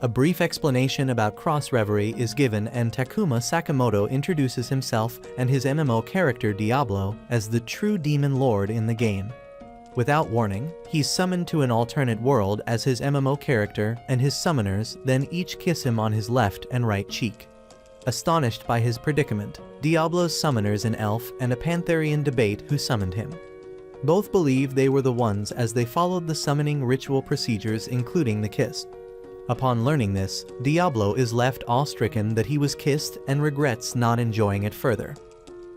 A brief explanation about Cross Reverie is given and Takuma Sakamoto introduces himself and his MMO character Diablo as the true Demon Lord in the game. Without warning, he's summoned to an alternate world as his MMO character, and his summoners then each kiss him on his left and right cheek. Astonished by his predicament, Diablo's summoners an elf and a Pantherian debate who summoned him. Both believe they were the ones as they followed the summoning ritual procedures including the kiss. Upon learning this, Diablo is left awe-stricken that he was kissed and regrets not enjoying it further.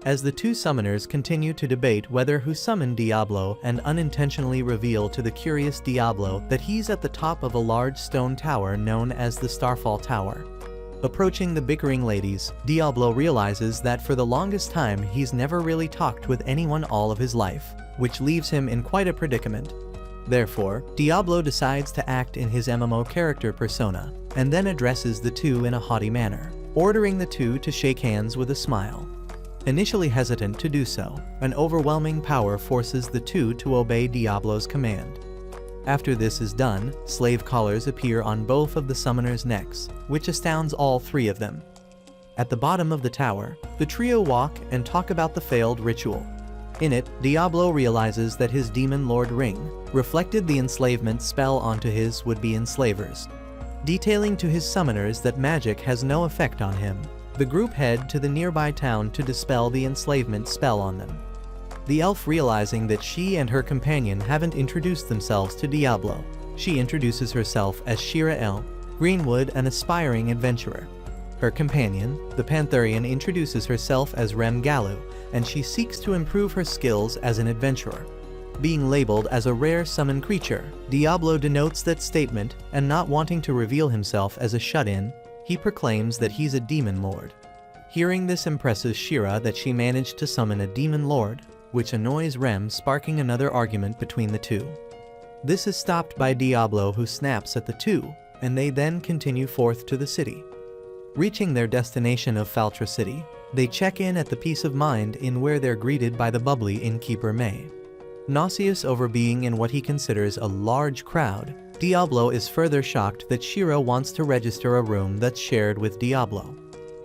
As the two summoners continue to debate whether who summoned Diablo and unintentionally reveal to the curious Diablo that he's at the top of a large stone tower known as the Starfall Tower. Approaching the bickering ladies, Diablo realizes that for the longest time he's never really talked with anyone all of his life, which leaves him in quite a predicament. Therefore, Diablo decides to act in his MMO character persona, and then addresses the two in a haughty manner, ordering the two to shake hands with a smile. Initially hesitant to do so, an overwhelming power forces the two to obey Diablo's command. After this is done, slave collars appear on both of the summoners' necks, which astounds all three of them. At the bottom of the tower, the trio walk and talk about the failed ritual. In it, Diablo realizes that his Demon Lord ring reflected the enslavement spell onto his would-be enslavers. Detailing to his summoners that magic has no effect on him, the group head to the nearby town to dispel the enslavement spell on them. The elf realizing that she and her companion haven't introduced themselves to Diablo, she introduces herself as Shira L. Greenwood, an aspiring adventurer. Her companion, the Pantherian, introduces herself as Rem Galu, and she seeks to improve her skills as an adventurer. Being labeled as a rare summon creature, Diablo denotes that statement, and not wanting to reveal himself as a shut-in, he proclaims that he's a Demon Lord. Hearing this impresses Shira that she managed to summon a Demon Lord, which annoys Rem, sparking another argument between the two. This is stopped by Diablo, who snaps at the two, and they then continue forth to the city. Reaching their destination of Faltra City, they check in at the Peace of Mind Inn where they're greeted by the bubbly innkeeper May. Nauseous over being in what he considers a large crowd, Diablo is further shocked that Shira wants to register a room that's shared with Diablo.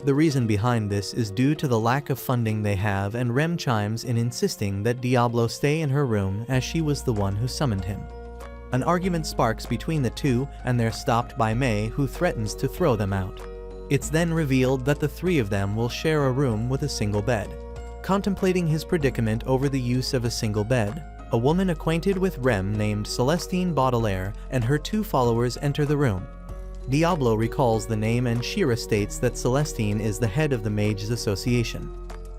The reason behind this is due to the lack of funding they have, and Rem chimes in insisting that Diablo stay in her room as she was the one who summoned him. An argument sparks between the two and they're stopped by May, who threatens to throw them out. It's then revealed that the three of them will share a room with a single bed. Contemplating his predicament over the use of a single bed, a woman acquainted with Rem named Celestine Baudelaire and her two followers enter the room. Diablo recalls the name and Shira states that Celestine is the head of the Mages Association.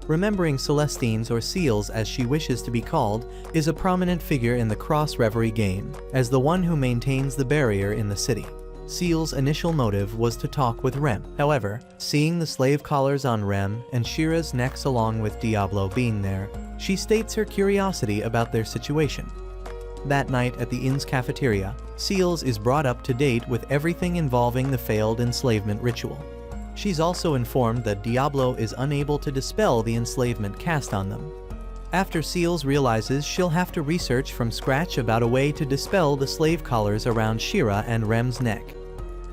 Remembering Celestine's, or Seals as she wishes to be called, is a prominent figure in the Cross Reverie game, as the one who maintains the barrier in the city. Seal's initial motive was to talk with Rem. However, seeing the slave collars on Rem and Shira's necks along with Diablo being there, she states her curiosity about their situation. That night at the inn's cafeteria, Seals is brought up to date with everything involving the failed enslavement ritual. She's also informed that Diablo is unable to dispel the enslavement cast on them. After Seals realizes she'll have to research from scratch about a way to dispel the slave collars around Shira and Rem's neck.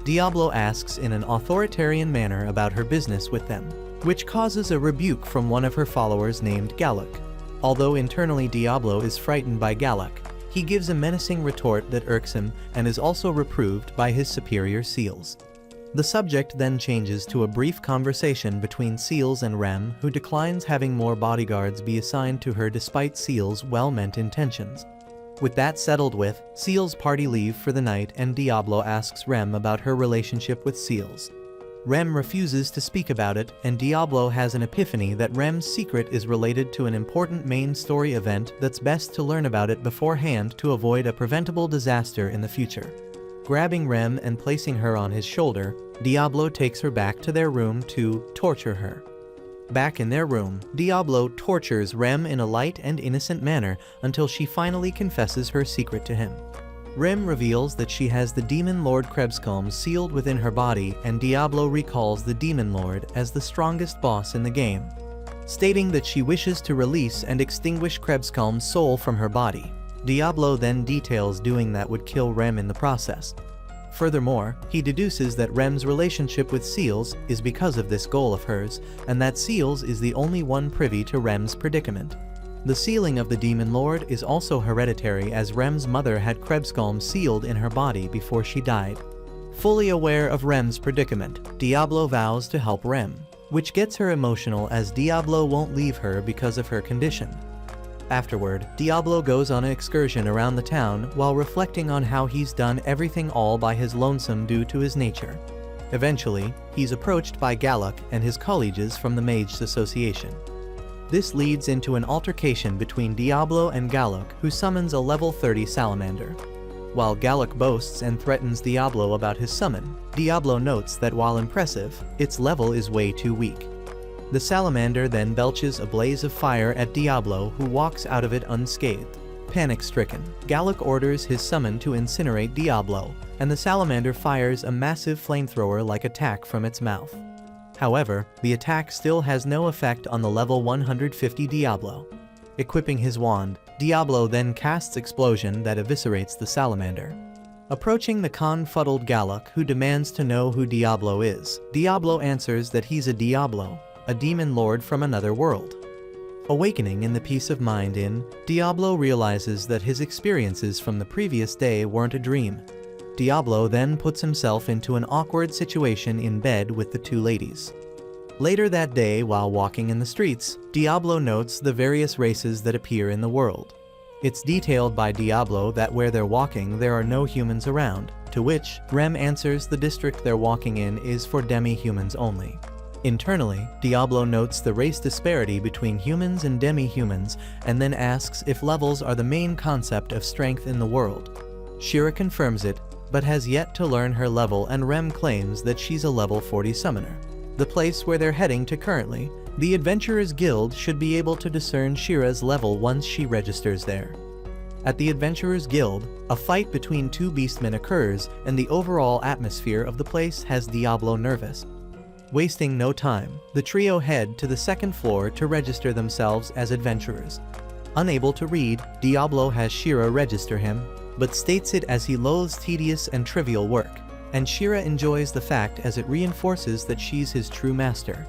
Diablo asks in an authoritarian manner about her business with them, which causes a rebuke from one of her followers named Galuk. Although internally Diablo is frightened by Galuk, he gives a menacing retort that irks him and is also reproved by his superior Seals. The subject then changes to a brief conversation between Seals and Rem, who declines having more bodyguards be assigned to her despite Seals' well-meant intentions. With that settled with, Seals' party leave for the night and Diablo asks Rem about her relationship with Seals. Rem refuses to speak about it, and Diablo has an epiphany that Rem's secret is related to an important main story event that's best to learn about it beforehand to avoid a preventable disaster in the future. Grabbing Rem and placing her on his shoulder, Diablo takes her back to their room to torture her. Back in their room, Diablo tortures Rem in a light and innocent manner until she finally confesses her secret to him. Rem reveals that she has the Demon Lord Krebscombe sealed within her body, and Diablo recalls the Demon Lord as the strongest boss in the game, stating that she wishes to release and extinguish Krebscombe's soul from her body. Diablo then details doing that would kill Rem in the process. Furthermore, he deduces that Rem's relationship with Seals is because of this goal of hers, and that Seals is the only one privy to Rem's predicament. The sealing of the Demon Lord is also hereditary, as Rem's mother had Krebskalm sealed in her body before she died. Fully aware of Rem's predicament, Diablo vows to help Rem, which gets her emotional as Diablo won't leave her because of her condition. Afterward, Diablo goes on an excursion around the town while reflecting on how he's done everything all by his lonesome due to his nature. Eventually, he's approached by Galuk and his colleagues from the Mages Association. This leads into an altercation between Diablo and Galuk, who summons a level 30 salamander. While Galuk boasts and threatens Diablo about his summon, Diablo notes that while impressive, its level is way too weak. The salamander then belches a blaze of fire at Diablo, who walks out of it unscathed. Panic-stricken, Galuk orders his summon to incinerate Diablo, and the salamander fires a massive flamethrower-like attack from its mouth. However, the attack still has no effect on the level 150 Diablo. Equipping his wand, Diablo then casts Explosion that eviscerates the salamander. Approaching the confuddled Galuk, who demands to know who Diablo is, Diablo answers that he's a Diablo, a demon lord from another world. Awakening in the peace of mind Diablo realizes that his experiences from the previous day weren't a dream. Diablo then puts himself into an awkward situation in bed with the two ladies. Later that day, while walking in the streets, Diablo notes the various races that appear in the world. It's detailed by Diablo that where they're walking there are no humans around, to which Rem answers the district they're walking in is for demi-humans only. Internally, Diablo notes the race disparity between humans and demi-humans, and then asks if levels are the main concept of strength in the world. Shira confirms it, but has yet to learn her level, and Rem claims that she's a level 40 summoner. The place where they're heading to currently, the Adventurers Guild, should be able to discern Shira's level once she registers there. At the Adventurers Guild, a fight between two beastmen occurs, and the overall atmosphere of the place has Diablo nervous. Wasting no time, the trio head to the second floor to register themselves as adventurers. Unable to read, Diablo has Shira register him, but states it as he loathes tedious and trivial work, and Shira enjoys the fact as it reinforces that she's his true master.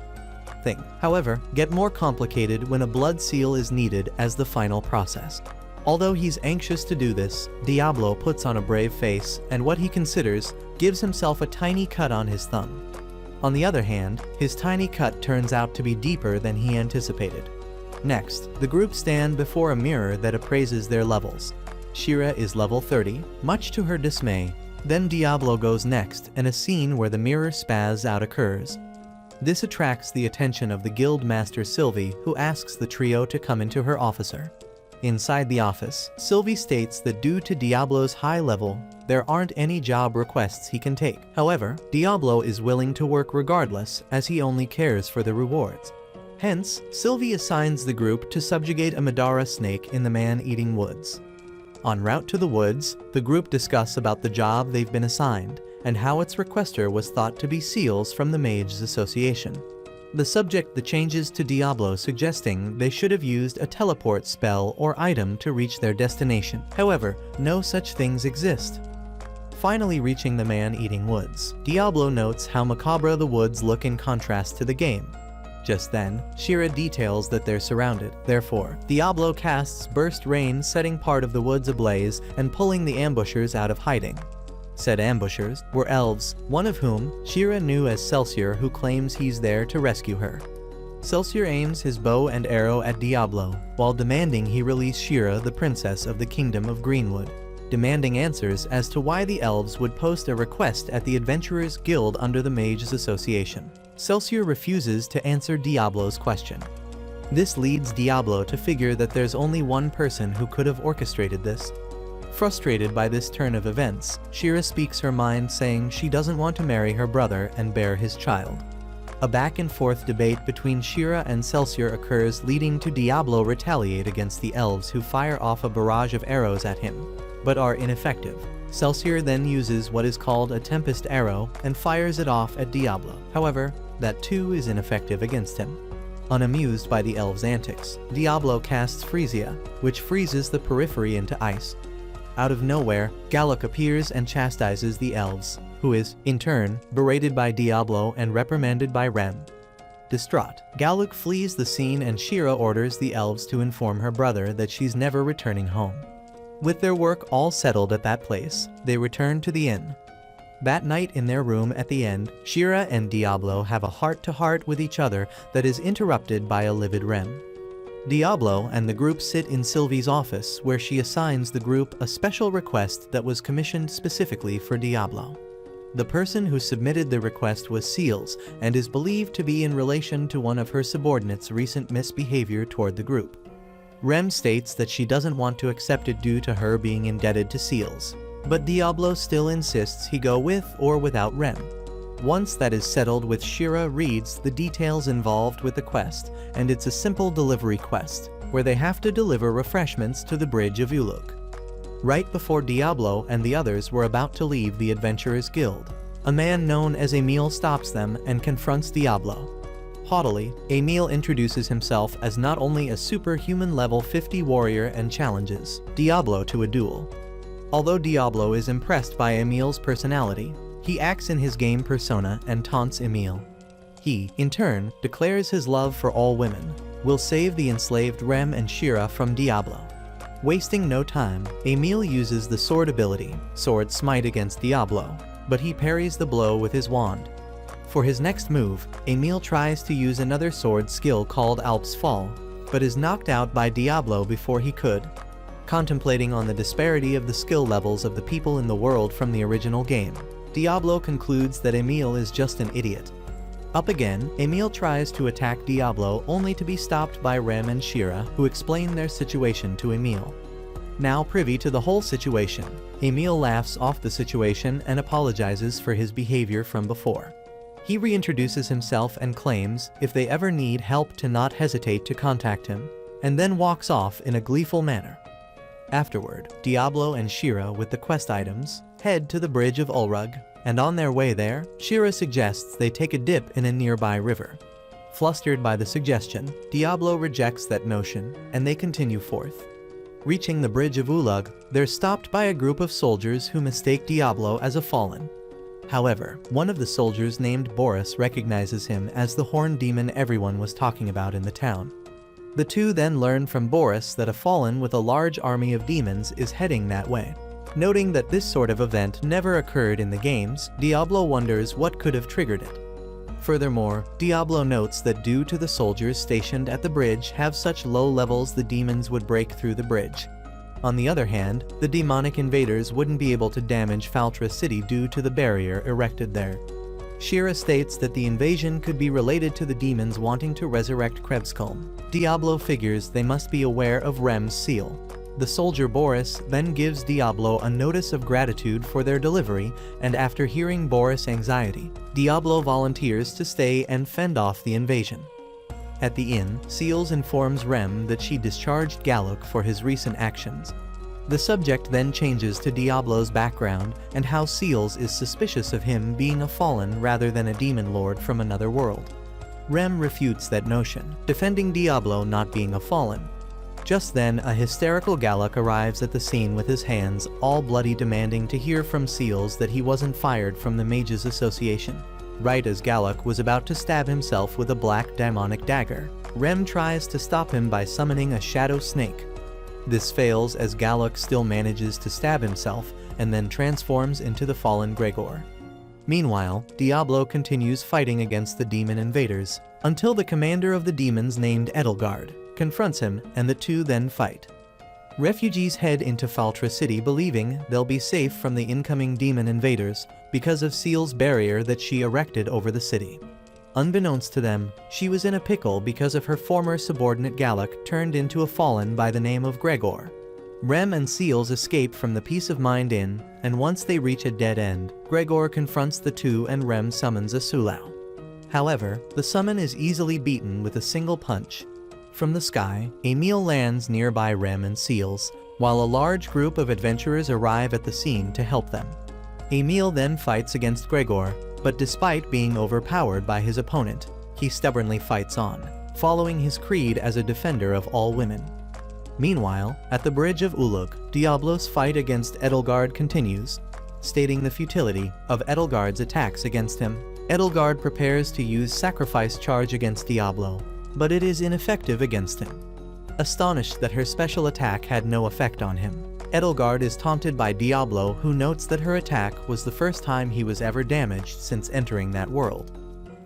Things, however, get more complicated when a blood seal is needed as the final process. Although he's anxious to do this, Diablo puts on a brave face, and what he considers gives himself a tiny cut on his thumb. On the other hand, his tiny cut turns out to be deeper than he anticipated. Next, the group stand before a mirror that appraises their levels. Shira is level 30, much to her dismay. Then Diablo goes next, and a scene where the mirror spaz out occurs. This attracts the attention of the guild master Sylvie, who asks the trio to come into her officer. Inside the office, Sylvie states that due to Diablo's high level, there aren't any job requests he can take. However, Diablo is willing to work regardless, as he only cares for the rewards. Hence, Sylvie assigns the group to subjugate a Madara snake in the man-eating woods. En route to the woods, the group discuss about the job they've been assigned, and how its requester was thought to be Seals from the Mages Association. The subject changes to Diablo, suggesting they should have used a teleport spell or item to reach their destination. However, no such things exist. Finally reaching the man-eating woods, Diablo notes how macabre the woods look in contrast to the game. Just then, Shira details that they're surrounded. Therefore, Diablo casts Burst Rain, setting part of the woods ablaze and pulling the ambushers out of hiding. Said ambushers were elves, one of whom Shira knew as Celsior, who claims he's there to rescue her. Celsior aims his bow and arrow at Diablo, while demanding he release Shira, the princess of the Kingdom of Greenwood, demanding answers as to why the elves would post a request at the Adventurers Guild under the Mages Association. Celsior refuses to answer Diablo's question. This leads Diablo to figure that there's only one person who could have orchestrated this. Frustrated by this turn of events, Shira speaks her mind, saying she doesn't want to marry her brother and bear his child. A back-and-forth debate between Shira and Celsior occurs, leading to Diablo retaliate against the elves, who fire off a barrage of arrows at him, but are ineffective. Celsior then uses what is called a Tempest Arrow and fires it off at Diablo. However, that too is ineffective against him. Unamused by the elves' antics, Diablo casts Freesia, which freezes the periphery into ice. Out of nowhere, Galuk appears and chastises the elves, who is, in turn, berated by Diablo and reprimanded by Rem. Distraught, Galuk flees the scene and Shira orders the elves to inform her brother that she's never returning home. With their work all settled at that place, they return to the inn. That night in their room at the end, Shira and Diablo have a heart-to-heart with each other that is interrupted by a livid Rem. Diablo and the group sit in Sylvie's office, where she assigns the group a special request that was commissioned specifically for Diablo. The person who submitted the request was Seals and is believed to be in relation to one of her subordinates' recent misbehavior toward the group. Rem states that she doesn't want to accept it due to her being indebted to Seals, but Diablo still insists he go with or without Rem. Once that is settled with, Shira reads the details involved with the quest, and it's a simple delivery quest, where they have to deliver refreshments to the bridge of Uluk. Right before Diablo and the others were about to leave the Adventurers Guild, a man known as Emil stops them and confronts Diablo. Haughtily, Emil introduces himself as not only a superhuman level 50 warrior and challenges Diablo to a duel. Although Diablo is impressed by Emil's personality, he acts in his game persona and taunts Emil. He, in turn, declares his love for all women, will save the enslaved Rem and Shira from Diablo. Wasting no time, Emil uses the sword ability, Sword Smite, against Diablo, but he parries the blow with his wand. For his next move, Emil tries to use another sword skill called Alp's Fall, but is knocked out by Diablo before he could. Contemplating on the disparity of the skill levels of the people in the world from the original game, Diablo concludes that Emil is just an idiot. Up again, Emil tries to attack Diablo only to be stopped by Rem and Shira, who explain their situation to Emil. Now privy to the whole situation, Emil laughs off the situation and apologizes for his behavior from before. He reintroduces himself and claims if they ever need help to not hesitate to contact him, and then walks off in a gleeful manner. Afterward, Diablo and Shira, with the quest items, head to the bridge of Ulrug, and on their way there, Shira suggests they take a dip in a nearby river. Flustered by the suggestion, Diablo rejects that notion, and they continue forth. Reaching the bridge of Ulug, they're stopped by a group of soldiers who mistake Diablo as a fallen. However, one of the soldiers named Boris recognizes him as the horned demon everyone was talking about in the town. The two then learn from Boris that a fallen with a large army of demons is heading that way. Noting that this sort of event never occurred in the games, Diablo wonders what could have triggered it. Furthermore, Diablo notes that due to the soldiers stationed at the bridge have such low levels, the demons would break through the bridge. On the other hand, the demonic invaders wouldn't be able to damage Faltra City due to the barrier erected there. Shira states that the invasion could be related to the demons wanting to resurrect Krebskulm. Diablo figures they must be aware of Rem's seal. The soldier Boris then gives Diablo a notice of gratitude for their delivery, and after hearing Boris' anxiety, Diablo volunteers to stay and fend off the invasion. At the inn, Seals informs Rem that she discharged Galuk for his recent actions. The subject then changes to Diablo's background and how Seals is suspicious of him being a fallen rather than a demon lord from another world. Rem refutes that notion, defending Diablo not being a fallen. Just then, a hysterical Galuk arrives at the scene with his hands all bloody, demanding to hear from Seals that he wasn't fired from the Mages Association. Right as Galuk was about to stab himself with a black demonic dagger, Rem tries to stop him by summoning a shadow snake. This fails as Galuk still manages to stab himself and then transforms into the fallen Gregor. Meanwhile, Diablo continues fighting against the demon invaders, until the commander of the demons named Edelgard confronts him, and the two then fight. Refugees head into Faltra City believing they'll be safe from the incoming demon invaders because of Seal's barrier that she erected over the city. Unbeknownst to them, she was in a pickle because of her former subordinate Galuk turned into a fallen by the name of Gregor. Rem and Seals escape from the Peace of Mind Inn, and once they reach a dead end, Gregor confronts the two and Rem summons a Sulau. However, the summon is easily beaten with a single punch. From the sky, Emil lands nearby Rem and Seals, while a large group of adventurers arrive at the scene to help them. Emil then fights against Gregor, but despite being overpowered by his opponent, he stubbornly fights on, following his creed as a defender of all women. Meanwhile, at the bridge of Ulug, Diablo's fight against Edelgard continues, stating the futility of Edelgard's attacks against him. Edelgard prepares to use sacrifice charge against Diablo, but it is ineffective against him. Astonished that her special attack had no effect on him, Edelgard is taunted by Diablo, who notes that her attack was the first time he was ever damaged since entering that world.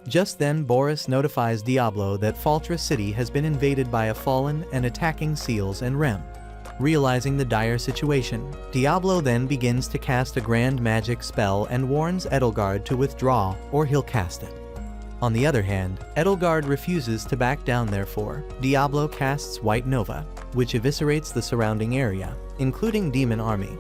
Just then Boris notifies Diablo that Faltra City has been invaded by a fallen and attacking seals and Rem. Realizing the dire situation, Diablo then begins to cast a grand magic spell and warns Edelgard to withdraw or he'll cast it. On the other hand, Edelgard refuses to back down, therefore Diablo casts White Nova, which eviscerates the surrounding area, including Demon Army.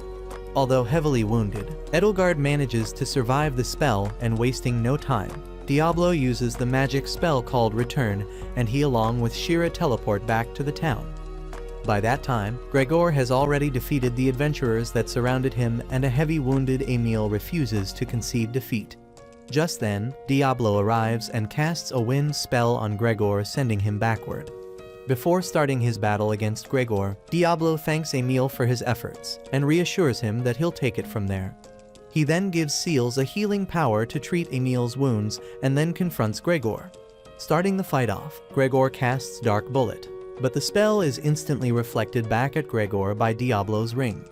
Although heavily wounded, Edelgard manages to survive the spell, and wasting no time, Diablo uses the magic spell called Return, and he along with Shira teleport back to the town. By that time, Gregor has already defeated the adventurers that surrounded him, and a heavy wounded Emil refuses to concede defeat. Just then, Diablo arrives and casts a wind spell on Gregor, sending him backward. Before starting his battle against Gregor, Diablo thanks Emil for his efforts, and reassures him that he'll take it from there. He then gives Seals a healing power to treat Emil's wounds, and then confronts Gregor. Starting the fight off, Gregor casts Dark Bullet, but the spell is instantly reflected back at Gregor by Diablo's ring.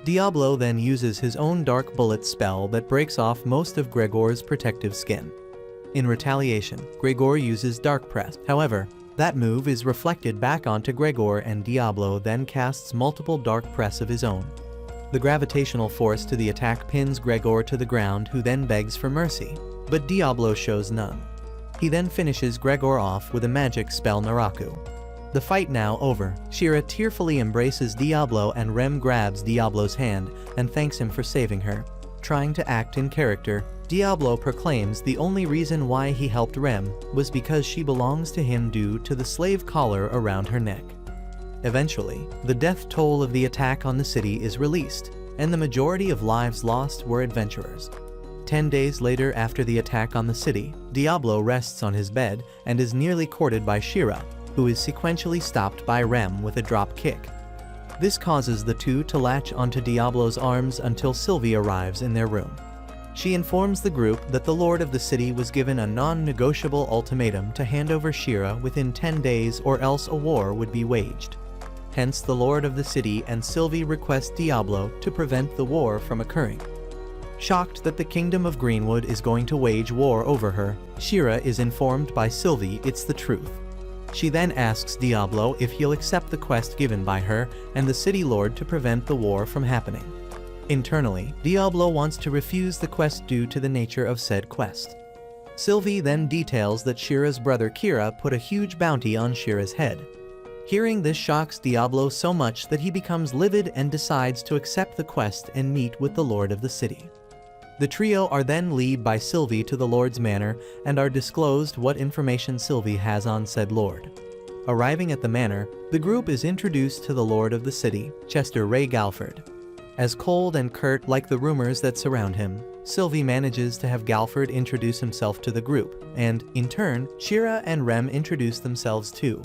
Diablo then uses his own Dark Bullet spell that breaks off most of Gregor's protective skin. In retaliation, Gregor uses Dark Press. However, that move is reflected back onto Gregor, and Diablo then casts multiple Dark Press of his own. The gravitational force to the attack pins Gregor to the ground, who then begs for mercy, but Diablo shows none. He then finishes Gregor off with a magic spell Naraku. The fight now over, Shira tearfully embraces Diablo, and Rem grabs Diablo's hand and thanks him for saving her. Trying to act in character, Diablo proclaims the only reason why he helped Rem was because she belongs to him due to the slave collar around her neck. Eventually, the death toll of the attack on the city is released, and the majority of lives lost were adventurers. 10 days later, after the attack on the city, Diablo rests on his bed and is nearly courted by Shira, who is sequentially stopped by Rem with a drop kick. This causes the two to latch onto Diablo's arms until Sylvie arrives in their room. She informs the group that the Lord of the City was given a non-negotiable ultimatum to hand over Shira within 10 days, or else a war would be waged. Hence, the Lord of the City and Sylvie request Diablo to prevent the war from occurring. Shocked that the Kingdom of Greenwood is going to wage war over her, Shira is informed by Sylvie it's the truth. She then asks Diablo if he'll accept the quest given by her and the City Lord to prevent the war from happening. Internally, Diablo wants to refuse the quest due to the nature of said quest. Sylvie then details that Shira's brother Kira put a huge bounty on Shira's head. Hearing this shocks Diablo so much that he becomes livid and decides to accept the quest and meet with the Lord of the City. The trio are then led by Sylvie to the Lord's manor and are disclosed what information Sylvie has on said Lord. Arriving at the manor, the group is introduced to the Lord of the City, Chester Ray Galford. As cold and curt like the rumors that surround him, Sylvie manages to have Galford introduce himself to the group, and, in turn, Shira and Rem introduce themselves too.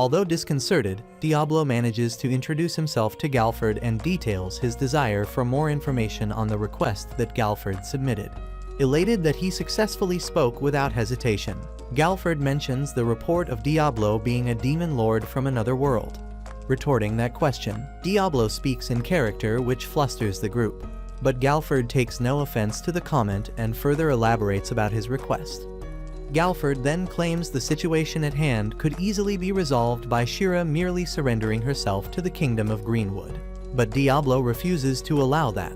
Although disconcerted, Diablo manages to introduce himself to Galford and details his desire for more information on the request that Galford submitted. Elated that he successfully spoke without hesitation, Galford mentions the report of Diablo being a demon lord from another world. Retorting that question, Diablo speaks in character, which flusters the group. But Galford takes no offense to the comment and further elaborates about his request. Galford then claims the situation at hand could easily be resolved by Shira merely surrendering herself to the Kingdom of Greenwood. But Diablo refuses to allow that.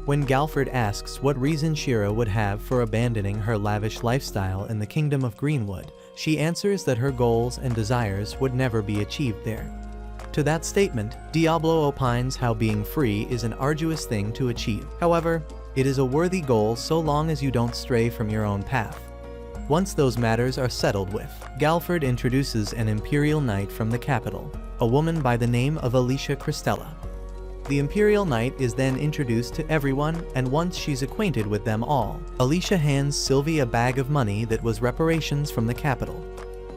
When Galford asks what reason Shira would have for abandoning her lavish lifestyle in the Kingdom of Greenwood, she answers that her goals and desires would never be achieved there. To that statement, Diablo opines how being free is an arduous thing to achieve. However, it is a worthy goal so long as you don't stray from your own path. Once those matters are settled with, Galford introduces an Imperial Knight from the capital, a woman by the name of Alicia Cristella. The Imperial Knight is then introduced to everyone, and once she's acquainted with them all, Alicia hands Sylvie a bag of money that was reparations from the capital.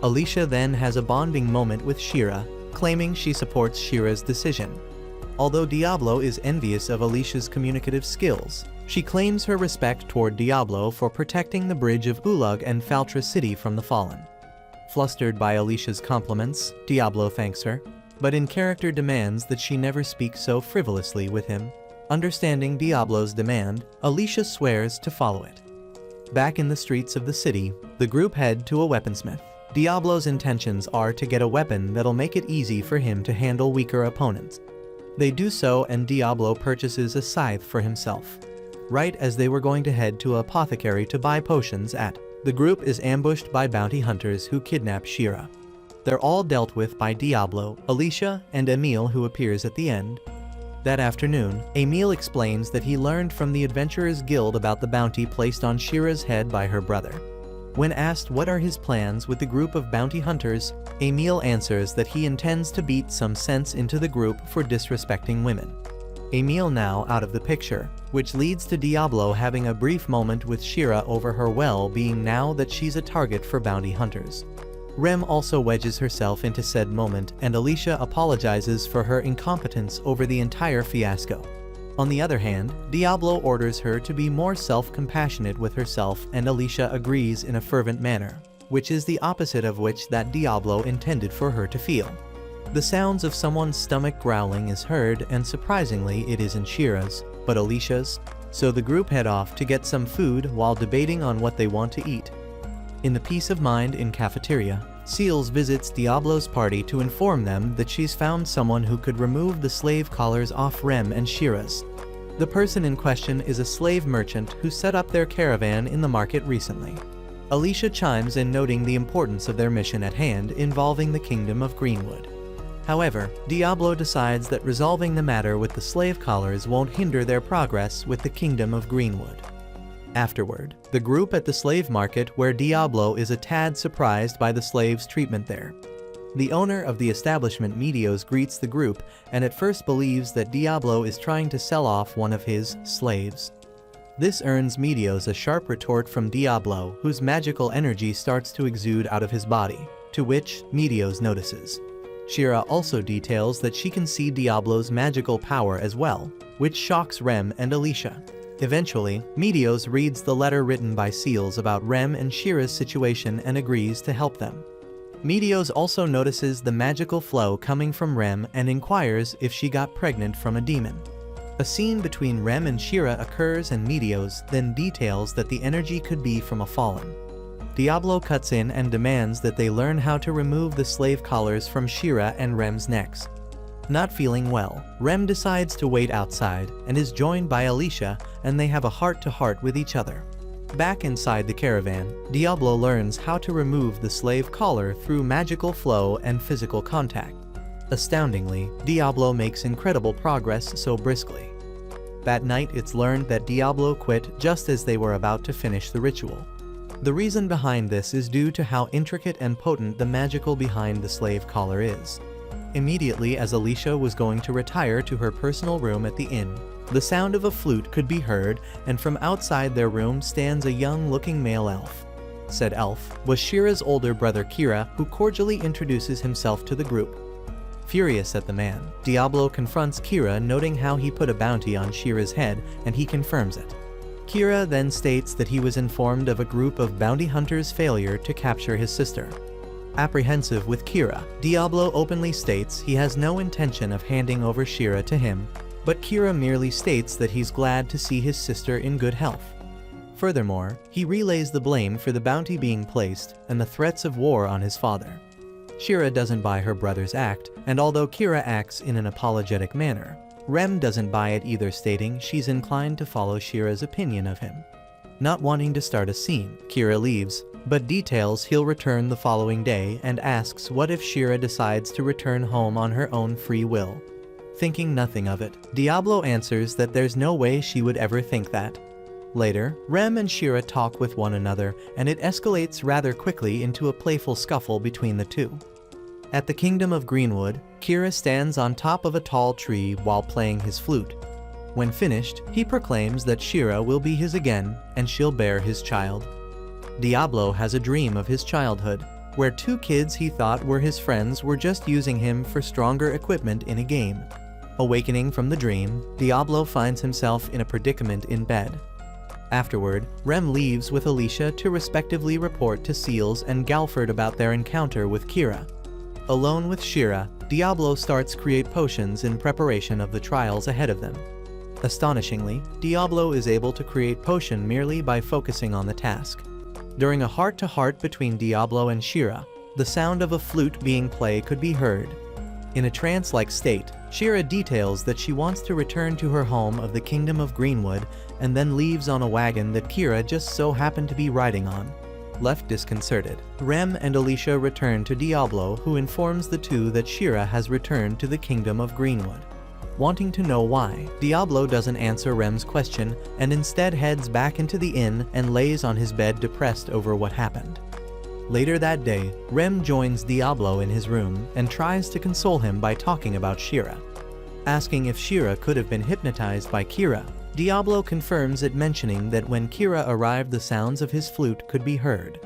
Alicia then has a bonding moment with Shira, claiming she supports Shira's decision. Although Diablo is envious of Alicia's communicative skills, she claims her respect toward Diablo for protecting the bridge of Ulug and Faltra City from the Fallen. Flustered by Alicia's compliments, Diablo thanks her, but in character demands that she never speak so frivolously with him. Understanding Diablo's demand, Alicia swears to follow it. Back in the streets of the city, the group head to a weaponsmith. Diablo's intentions are to get a weapon that'll make it easy for him to handle weaker opponents. They do so, and Diablo purchases a scythe for himself. Right as they were going to head to an apothecary to buy potions at, the group is ambushed by bounty hunters who kidnap Shira. They're all dealt with by Diablo, Alicia, and Emil, who appears at the end. That afternoon, Emil explains that he learned from the Adventurers Guild about the bounty placed on Shira's head by her brother. When asked what are his plans with the group of bounty hunters, Emil answers that he intends to beat some sense into the group for disrespecting women. Emil now out of the picture, which leads to Diablo having a brief moment with Shira over her well-being now that she's a target for bounty hunters. Rem also wedges herself into said moment, and Alicia apologizes for her incompetence over the entire fiasco. On the other hand, Diablo orders her to be more self-compassionate with herself, and Alicia agrees in a fervent manner, which is the opposite of which that Diablo intended for her to feel. The sounds of someone's stomach growling is heard, and surprisingly it isn't Shira's, but Alicia's, so the group head off to get some food while debating on what they want to eat. In the peace of mind in cafeteria, Seals visits Diablo's party to inform them that she's found someone who could remove the slave collars off Rem and Shira's. The person in question is a slave merchant who set up their caravan in the market recently. Alicia chimes in, noting the importance of their mission at hand involving the Kingdom of Greenwood. However, Diablo decides that resolving the matter with the slave collars won't hinder their progress with the Kingdom of Greenwood. Afterward, the group at the slave market, where Diablo is a tad surprised by the slaves' treatment there. The owner of the establishment, Medios, greets the group and at first believes that Diablo is trying to sell off one of his slaves. This earns Medios a sharp retort from Diablo, whose magical energy starts to exude out of his body, to which Medios notices. Shira also details that she can see Diablo's magical power as well, which shocks Rem and Alicia. Eventually, Medios reads the letter written by Seals about Rem and Shira's situation and agrees to help them. Medios also notices the magical flow coming from Rem and inquires if she got pregnant from a demon. A scene between Rem and Shira occurs, and Medios then details that the energy could be from a fallen. Diablo cuts in and demands that they learn how to remove the slave collars from Shira and Rem's necks. Not feeling well, Rem decides to wait outside and is joined by Alicia, and they have a heart-to-heart with each other. Back inside the caravan, Diablo learns how to remove the slave collar through magical flow and physical contact. Astoundingly, Diablo makes incredible progress so briskly. That night it's learned that Diablo quit just as they were about to finish the ritual. The reason behind this is due to how intricate and potent the magical behind the slave collar is. Immediately as Alicia was going to retire to her personal room at the inn, the sound of a flute could be heard, and from outside their room stands a young-looking male elf. Said elf was Shira's older brother Kira, who cordially introduces himself to the group. Furious at the man, Diablo confronts Kira, noting how he put a bounty on Shira's head, and he confirms it. Kira then states that he was informed of a group of bounty hunters' failure to capture his sister. Apprehensive with Kira, Diablo openly states he has no intention of handing over Shira to him, but Kira merely states that he's glad to see his sister in good health. Furthermore, he relays the blame for the bounty being placed and the threats of war on his father. Shira doesn't buy her brother's act, and although Kira acts in an apologetic manner, Rem doesn't buy it either, stating she's inclined to follow Shira's opinion of him. Not wanting to start a scene, Kira leaves, but details he'll return the following day and asks what if Shira decides to return home on her own free will. Thinking nothing of it, Diablo answers that there's no way she would ever think that. Later, Rem and Shira talk with one another, and it escalates rather quickly into a playful scuffle between the two. At the Kingdom of Greenwood, Kira stands on top of a tall tree while playing his flute. When finished, he proclaims that Shira will be his again, and she'll bear his child. Diablo has a dream of his childhood. where two kids he thought were his friends were just using him for stronger equipment in a game. Awakening from the dream, Diablo finds himself in a predicament in bed. Afterward, Rem leaves with Alicia to respectively report to Seals and Galford about their encounter with Kira. Alone with Shira, Diablo starts create potions in preparation of the trials ahead of them. Astonishingly, Diablo is able to create potion merely by focusing on the task. During a heart-to-heart between Diablo and Shira, the sound of a flute being played could be heard. In a trance-like state, Shira details that she wants to return to her home of the Kingdom of Greenwood and then leaves on a wagon that Kira just so happened to be riding on. Left disconcerted, Rem and Alicia return to Diablo, who informs the two that Shira has returned to the Kingdom of Greenwood. Wanting to know why, Diablo doesn't answer Rem's question and instead heads back into the inn and lays on his bed depressed over what happened. Later that day, Rem joins Diablo in his room and tries to console him by talking about Shira. Asking if Shira could have been hypnotized by Kira, Diablo confirms it, mentioning that when Kira arrived the sounds of his flute could be heard.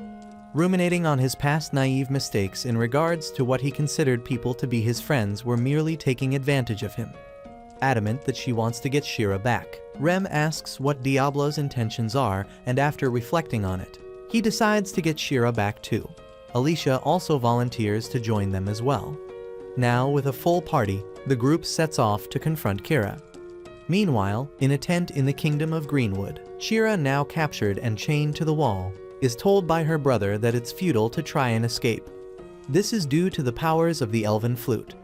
Ruminating on his past naive mistakes in regards to what he considered people to be his friends were merely taking advantage of him. Adamant that she wants to get Shira back, Rem asks what Diablo's intentions are, and after reflecting on it, he decides to get Shira back too. Alicia also volunteers to join them as well. Now, with a full party, the group sets off to confront Kira. Meanwhile, in a tent in the Kingdom of Greenwood, Shira, now captured and chained to the wall, is told by her brother that it's futile to try and escape. This is due to the powers of the elven flute.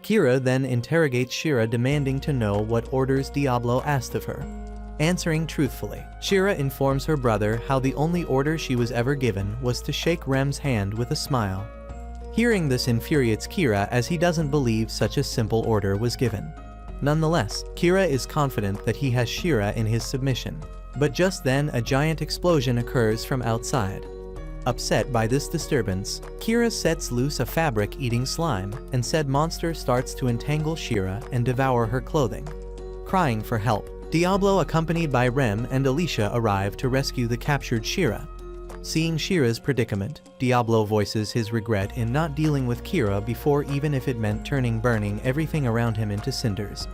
Kira then interrogates Shira, demanding to know what orders Diablo asked of her. Answering truthfully, Shira informs her brother how the only order she was ever given was to shake Rem's hand with a smile. Hearing this infuriates Kira, as he doesn't believe such a simple order was given. Nonetheless, Kira is confident that he has Shira in his submission. But just then a giant explosion occurs from outside. Upset by this disturbance, Kira sets loose a fabric-eating slime, and said monster starts to entangle Shira and devour her clothing. Crying for help, Diablo, accompanied by Rem and Alicia, arrive to rescue the captured Shira. Seeing Shira's predicament, Diablo voices his regret in not dealing with Kira before, even if it meant burning everything around him into cinders.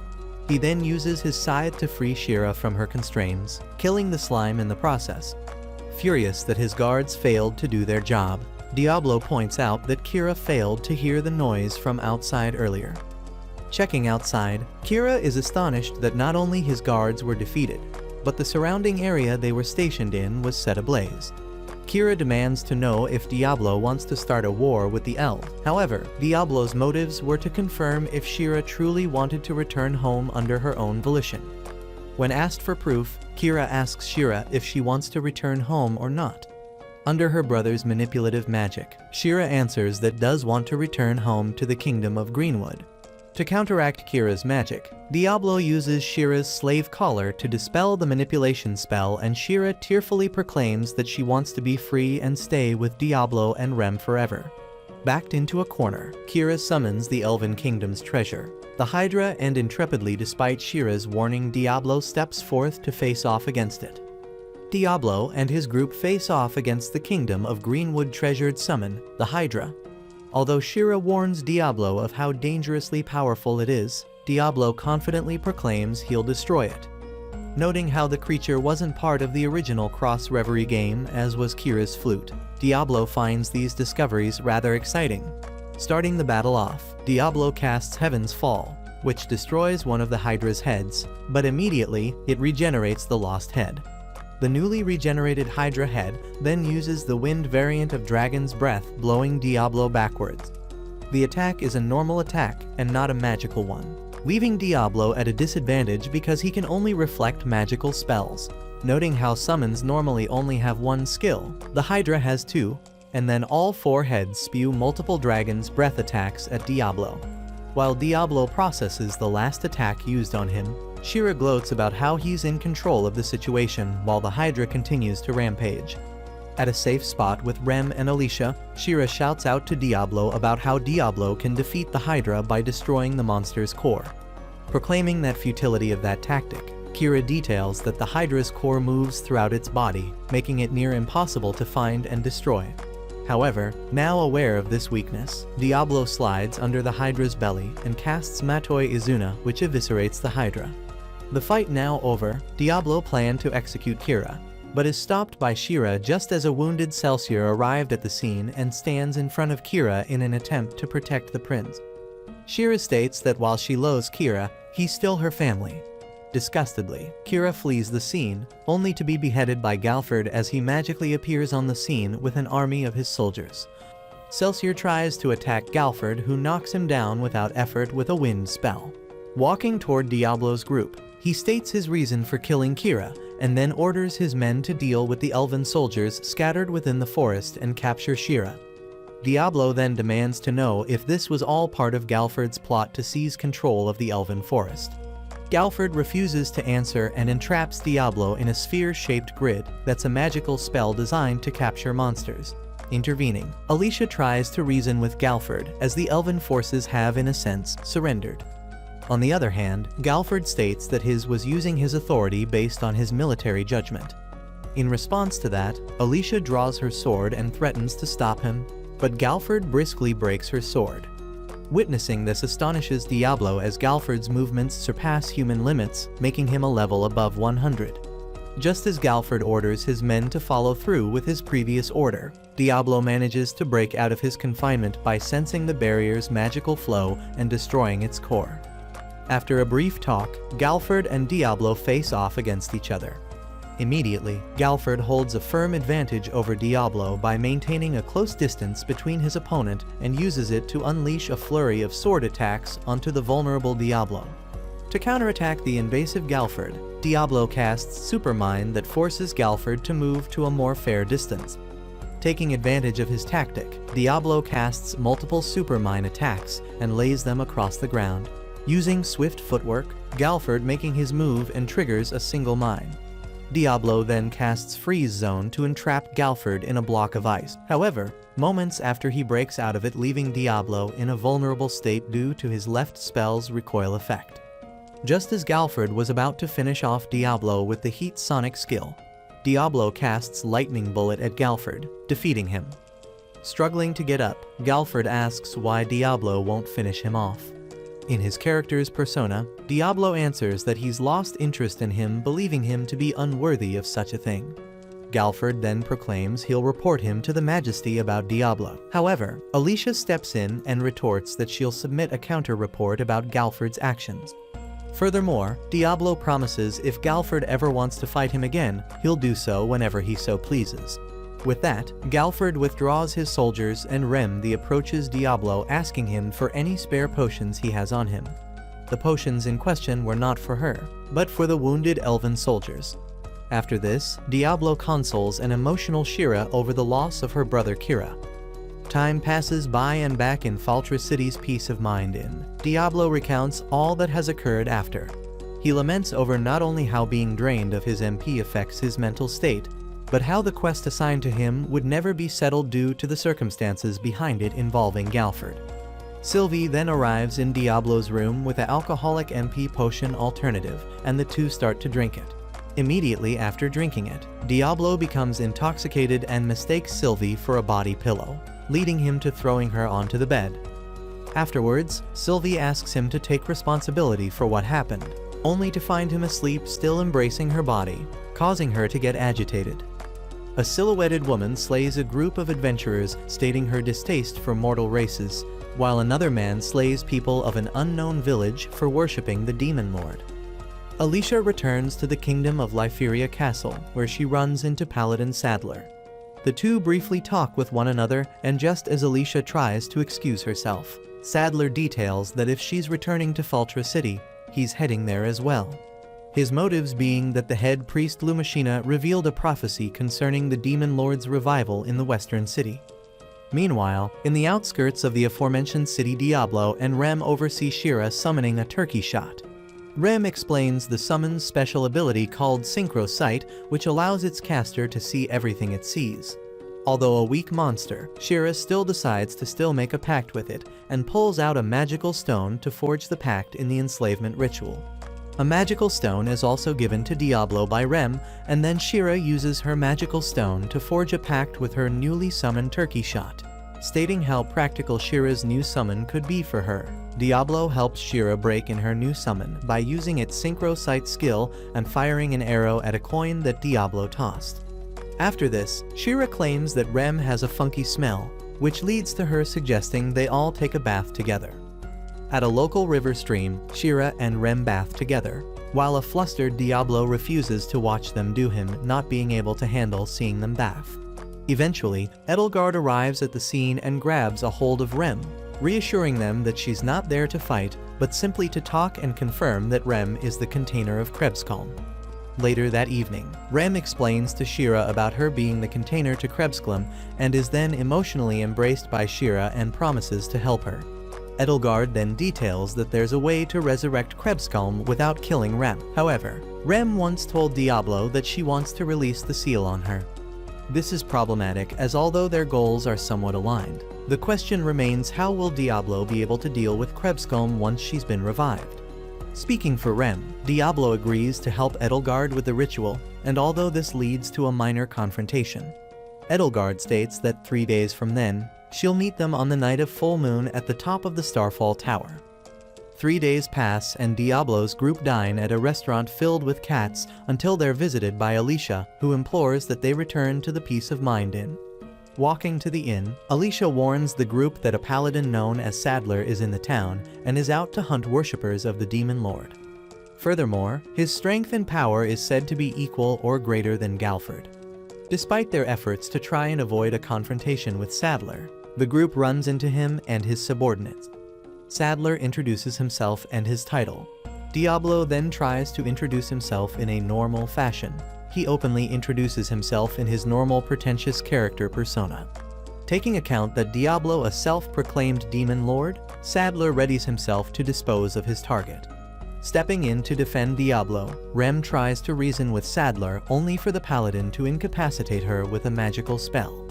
He then uses his scythe to free Shira from her constraints, killing the slime in the process. Furious that his guards failed to do their job, Diablo points out that Kira failed to hear the noise from outside earlier. Checking outside, Kira is astonished that not only his guards were defeated, but the surrounding area they were stationed in was set ablaze. Kira demands to know if Diablo wants to start a war with the elves. However, Diablo's motives were to confirm if Shira truly wanted to return home under her own volition. When asked for proof, Kira asks Shira if she wants to return home or not. Under her brother's manipulative magic, Shira answers that does want to return home to the Kingdom of Greenwood. To counteract Kira's magic, Diablo uses Shira's slave collar to dispel the manipulation spell, and Shira tearfully proclaims that she wants to be free and stay with Diablo and Rem forever. Backed into a corner, Kira summons the Elven Kingdom's treasure, the Hydra, and intrepidly, despite Shira's warning, Diablo steps forth to face off against it. Diablo and his group face off against the Kingdom of Greenwood treasured summon, the Hydra. Although Shira warns Diablo of how dangerously powerful it is, Diablo confidently proclaims he'll destroy it. Noting how the creature wasn't part of the original Cross Reverie game, as was Kira's flute, Diablo finds these discoveries rather exciting. Starting the battle off, Diablo casts Heaven's Fall, which destroys one of the Hydra's heads, but immediately it regenerates the lost head. The newly regenerated Hydra head then uses the wind variant of Dragon's Breath, blowing Diablo backwards. The attack is a normal attack and not a magical one, leaving Diablo at a disadvantage because he can only reflect magical spells. Noting how summons normally only have one skill, the Hydra has two, and then all four heads spew multiple Dragon's Breath attacks at Diablo. While Diablo processes the last attack used on him, Shira gloats about how he's in control of the situation while the Hydra continues to rampage. At a safe spot with Rem and Alicia, Shira shouts out to Diablo about how Diablo can defeat the Hydra by destroying the monster's core. Proclaiming that futility of that tactic, Kira details that the Hydra's core moves throughout its body, making it near impossible to find and destroy. However, now aware of this weakness, Diablo slides under the Hydra's belly and casts Matoi Izuna, which eviscerates the Hydra. The fight now over, Diablo planned to execute Kira, but is stopped by Shira just as a wounded Celsior arrived at the scene and stands in front of Kira in an attempt to protect the prince. Shira states that while she loathes Kira, he's still her family. Disgustedly, Kira flees the scene, only to be beheaded by Galford as he magically appears on the scene with an army of his soldiers. Celsior tries to attack Galford, who knocks him down without effort with a wind spell. Walking toward Diablo's group, he states his reason for killing Kira, and then orders his men to deal with the elven soldiers scattered within the forest and capture Shira. Diablo then demands to know if this was all part of Galford's plot to seize control of the elven forest. Galford refuses to answer and entraps Diablo in a sphere-shaped grid that's a magical spell designed to capture monsters. Intervening, Alicia tries to reason with Galford as the elven forces have in a sense surrendered. On the other hand, Galford states that his was using his authority based on his military judgment. In response to that, Alicia draws her sword and threatens to stop him, but Galford briskly breaks her sword. Witnessing this astonishes Diablo as Galford's movements surpass human limits, making him a level above 100. Just as Galford orders his men to follow through with his previous order, Diablo manages to break out of his confinement by sensing the barrier's magical flow and destroying its core. After a brief talk, Galford and Diablo face off against each other. Immediately, Galford holds a firm advantage over Diablo by maintaining a close distance between his opponent and uses it to unleash a flurry of sword attacks onto the vulnerable Diablo. To counterattack the invasive Galford, Diablo casts Supermine that forces Galford to move to a more fair distance. Taking advantage of his tactic, Diablo casts multiple Supermine attacks and lays them across the ground. Using swift footwork, Galford making his move and triggers a single mine. Diablo then casts Freeze Zone to entrap Galford in a block of ice. However, moments after he breaks out of it, leaving Diablo in a vulnerable state due to his left spell's recoil effect. Just as Galford was about to finish off Diablo with the Heat Sonic skill, Diablo casts Lightning Bullet at Galford, defeating him. Struggling to get up, Galford asks why Diablo won't finish him off. In his character's persona, Diablo answers that he's lost interest in him, believing him to be unworthy of such a thing. Galford then proclaims he'll report him to the Majesty about Diablo. However, Alicia steps in and retorts that she'll submit a counter-report about Galford's actions. Furthermore, Diablo promises if Galford ever wants to fight him again, he'll do so whenever he so pleases. With that, Galford withdraws his soldiers and Rem approaches Diablo asking him for any spare potions he has on him. The potions in question were not for her, but for the wounded elven soldiers. After this, Diablo consoles an emotional Shira over the loss of her brother Kira. Time passes by and back in Faltra City's peace of mind Diablo recounts all that has occurred after. He laments over not only how being drained of his MP affects his mental state, but how the quest assigned to him would never be settled due to the circumstances behind it involving Galford. Sylvie then arrives in Diablo's room with an alcoholic MP potion alternative, and the two start to drink it. Immediately after drinking it, Diablo becomes intoxicated and mistakes Sylvie for a body pillow, leading him to throwing her onto the bed. Afterwards, Sylvie asks him to take responsibility for what happened, only to find him asleep still embracing her body, causing her to get agitated. A silhouetted woman slays a group of adventurers, stating her distaste for mortal races, while another man slays people of an unknown village for worshipping the Demon Lord. Alicia returns to the kingdom of Lyferia Castle, where she runs into Paladin Sadler. The two briefly talk with one another, and just as Alicia tries to excuse herself, Sadler details that if she's returning to Faltra City, he's heading there as well. His motives being that the head priest Lumashina revealed a prophecy concerning the Demon Lord's revival in the western city. Meanwhile, in the outskirts of the aforementioned city, Diablo and Rem oversee Shira summoning a turkey shot. Rem explains the summon's special ability called Synchro Sight, which allows its caster to see everything it sees. Although a weak monster, Shira still decides to make a pact with it, and pulls out a magical stone to forge the pact in the enslavement ritual. A magical stone is also given to Diablo by Rem, and then Shira uses her magical stone to forge a pact with her newly summoned turkey shot, stating how practical Shira's new summon could be for her. Diablo helps Shira break in her new summon by using its synchro sight skill and firing an arrow at a coin that Diablo tossed. After this, Shira claims that Rem has a funky smell, which leads to her suggesting they all take a bath together. At a local river stream, Shira and Rem bath together, while a flustered Diablo refuses to watch them do him, not being able to handle seeing them bath. Eventually, Edelgard arrives at the scene and grabs a hold of Rem, reassuring them that she's not there to fight, but simply to talk and confirm that Rem is the container of Krebskalm. Later that evening, Rem explains to Shira about her being the container to Krebskalm and is then emotionally embraced by Shira and promises to help her. Edelgard then details that there's a way to resurrect Krebskalm without killing Rem. However, Rem once told Diablo that she wants to release the seal on her. This is problematic, as although their goals are somewhat aligned, the question remains, how will Diablo be able to deal with Krebskalm once she's been revived? Speaking for Rem, Diablo agrees to help Edelgard with the ritual, and although this leads to a minor confrontation, Edelgard states that 3 days from then, she'll meet them on the night of full moon at the top of the Starfall Tower. 3 days pass and Diablo's group dine at a restaurant filled with cats until they're visited by Alicia, who implores that they return to the Peace of Mind Inn. Walking to the inn, Alicia warns the group that a paladin known as Sadler is in the town and is out to hunt worshippers of the Demon Lord. Furthermore, his strength and power is said to be equal or greater than Galford. Despite their efforts to try and avoid a confrontation with Sadler, the group runs into him and his subordinates. Sadler introduces himself and his title. Diablo then tries to introduce himself in a normal fashion. He openly introduces himself in his normal pretentious character persona. Taking account that Diablo a self-proclaimed demon lord, Sadler readies himself to dispose of his target. Stepping in to defend Diablo, Rem tries to reason with Sadler only for the paladin to incapacitate her with a magical spell.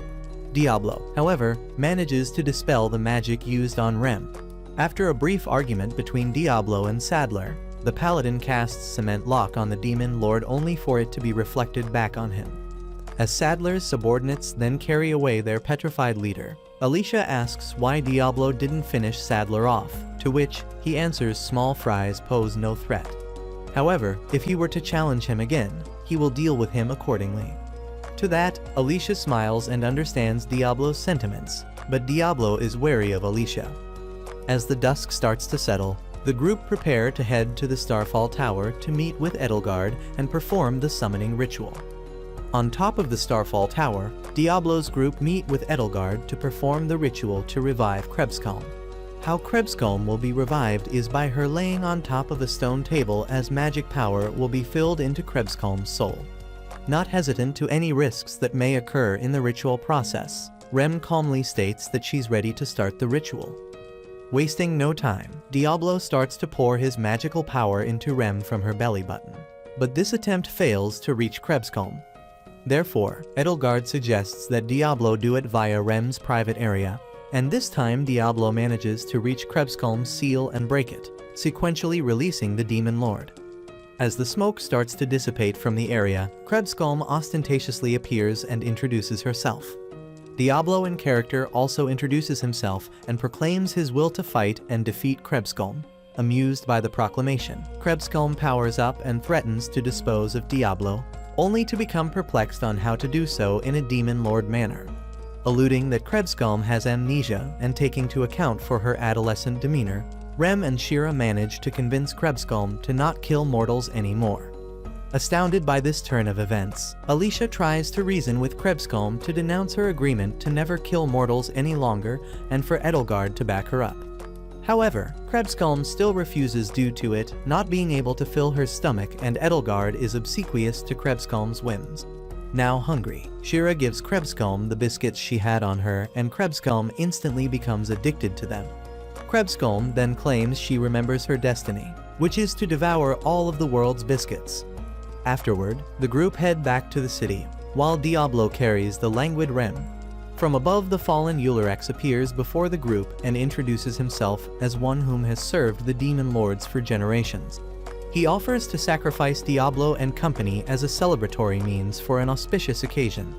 Diablo, however, manages to dispel the magic used on Rem. After a brief argument between Diablo and Sadler, the paladin casts Cement Lock on the Demon Lord only for it to be reflected back on him. As Sadler's subordinates then carry away their petrified leader, Alicia asks why Diablo didn't finish Sadler off, to which he answers small fries pose no threat. However, if he were to challenge him again, he will deal with him accordingly. To that, Alicia smiles and understands Diablo's sentiments, but Diablo is wary of Alicia. As the dusk starts to settle, the group prepare to head to the Starfall Tower to meet with Edelgard and perform the summoning ritual. On top of the Starfall Tower, Diablo's group meet with Edelgard to perform the ritual to revive Krebskalm. How Krebskalm will be revived is by her laying on top of a stone table, as magic power will be filled into Krebskalm's soul. Not hesitant to any risks that may occur in the ritual process, Rem calmly states that she's ready to start the ritual. Wasting no time, Diablo starts to pour his magical power into Rem from her belly button. But this attempt fails to reach Krebskalm. Therefore, Edelgard suggests that Diablo do it via Rem's private area, and this time Diablo manages to reach Krebskalm's seal and break it, sequentially releasing the Demon Lord. As the smoke starts to dissipate from the area, Krebskalm ostentatiously appears and introduces herself. Diablo in character also introduces himself and proclaims his will to fight and defeat Krebskalm. Amused by the proclamation, Krebskalm powers up and threatens to dispose of Diablo, only to become perplexed on how to do so in a Demon Lord manner. Alluding that Krebskalm has amnesia and taking to account for her adolescent demeanor, Rem and Shira manage to convince Krebskalm to not kill mortals anymore. Astounded by this turn of events, Alicia tries to reason with Krebskalm to denounce her agreement to never kill mortals any longer and for Edelgard to back her up. However, Krebskalm still refuses due to it not being able to fill her stomach, and Edelgard is obsequious to Krebskalm's whims. Now hungry, Shira gives Krebskalm the biscuits she had on her, and Krebskalm instantly becomes addicted to them. Krebskalm then claims she remembers her destiny, which is to devour all of the world's biscuits. Afterward, the group head back to the city, while Diablo carries the languid Rem. From above, the fallen Eulerex appears before the group and introduces himself as one whom has served the Demon Lords for generations. He offers to sacrifice Diablo and company as a celebratory means for an auspicious occasion.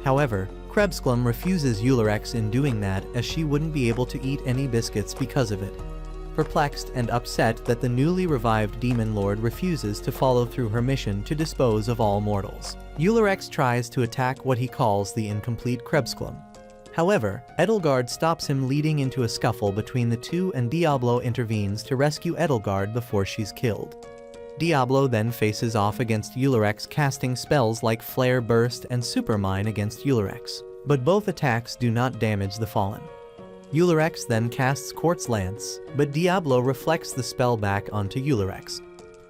However, Krebsglum refuses Ulrichs in doing that, as she wouldn't be able to eat any biscuits because of it. Perplexed and upset that the newly revived Demon Lord refuses to follow through her mission to dispose of all mortals, Ulrichs tries to attack what he calls the incomplete Krebsglum. However, Edelgard stops him, leading into a scuffle between the two, and Diablo intervenes to rescue Edelgard before she's killed. Diablo then faces off against Ulrichs, casting spells like Flare Burst and Supermine against Ulrichs, but both attacks do not damage the Fallen. Ulrichs then casts Quartz Lance, but Diablo reflects the spell back onto Ulrichs.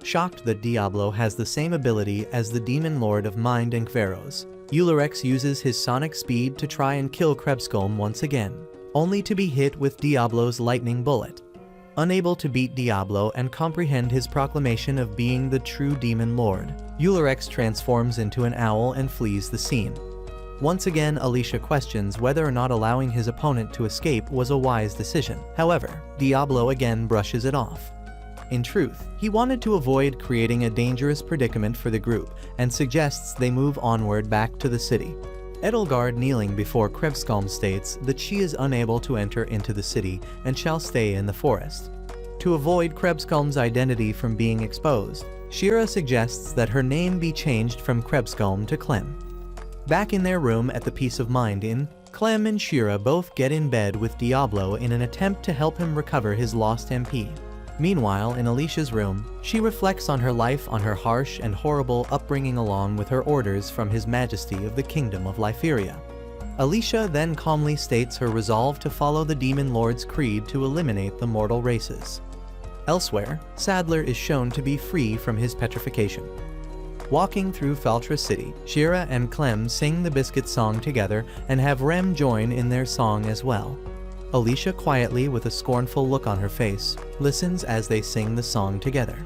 Shocked that Diablo has the same ability as the Demon Lord of Mind and Kveros, Ulrichs uses his sonic speed to try and kill Krebsglum once again, only to be hit with Diablo's lightning bullet. Unable to beat Diablo and comprehend his proclamation of being the true Demon Lord, Ulrichs transforms into an owl and flees the scene. Once again, Alicia questions whether or not allowing his opponent to escape was a wise decision. However, Diablo again brushes it off. In truth, he wanted to avoid creating a dangerous predicament for the group and suggests they move onward back to the city. Edelgard, kneeling before Krebsglum, states that she is unable to enter into the city and shall stay in the forest. To avoid Krebsglum's identity from being exposed, Shira suggests that her name be changed from Krebsglum to Clem. Back in their room at the Peace of Mind Inn, Clem and Shira both get in bed with Diablo in an attempt to help him recover his lost MP. Meanwhile, in Alicia's room, she reflects on her life, on her harsh and horrible upbringing, along with her orders from His Majesty of the Kingdom of Lyferia. Alicia then calmly states her resolve to follow the Demon Lord's creed to eliminate the mortal races. Elsewhere, Sadler is shown to be free from his petrification. Walking through Feltra City, Shira and Clem sing the Biscuit song together and have Rem join in their song as well. Alicia, quietly with a scornful look on her face, listens as they sing the song together.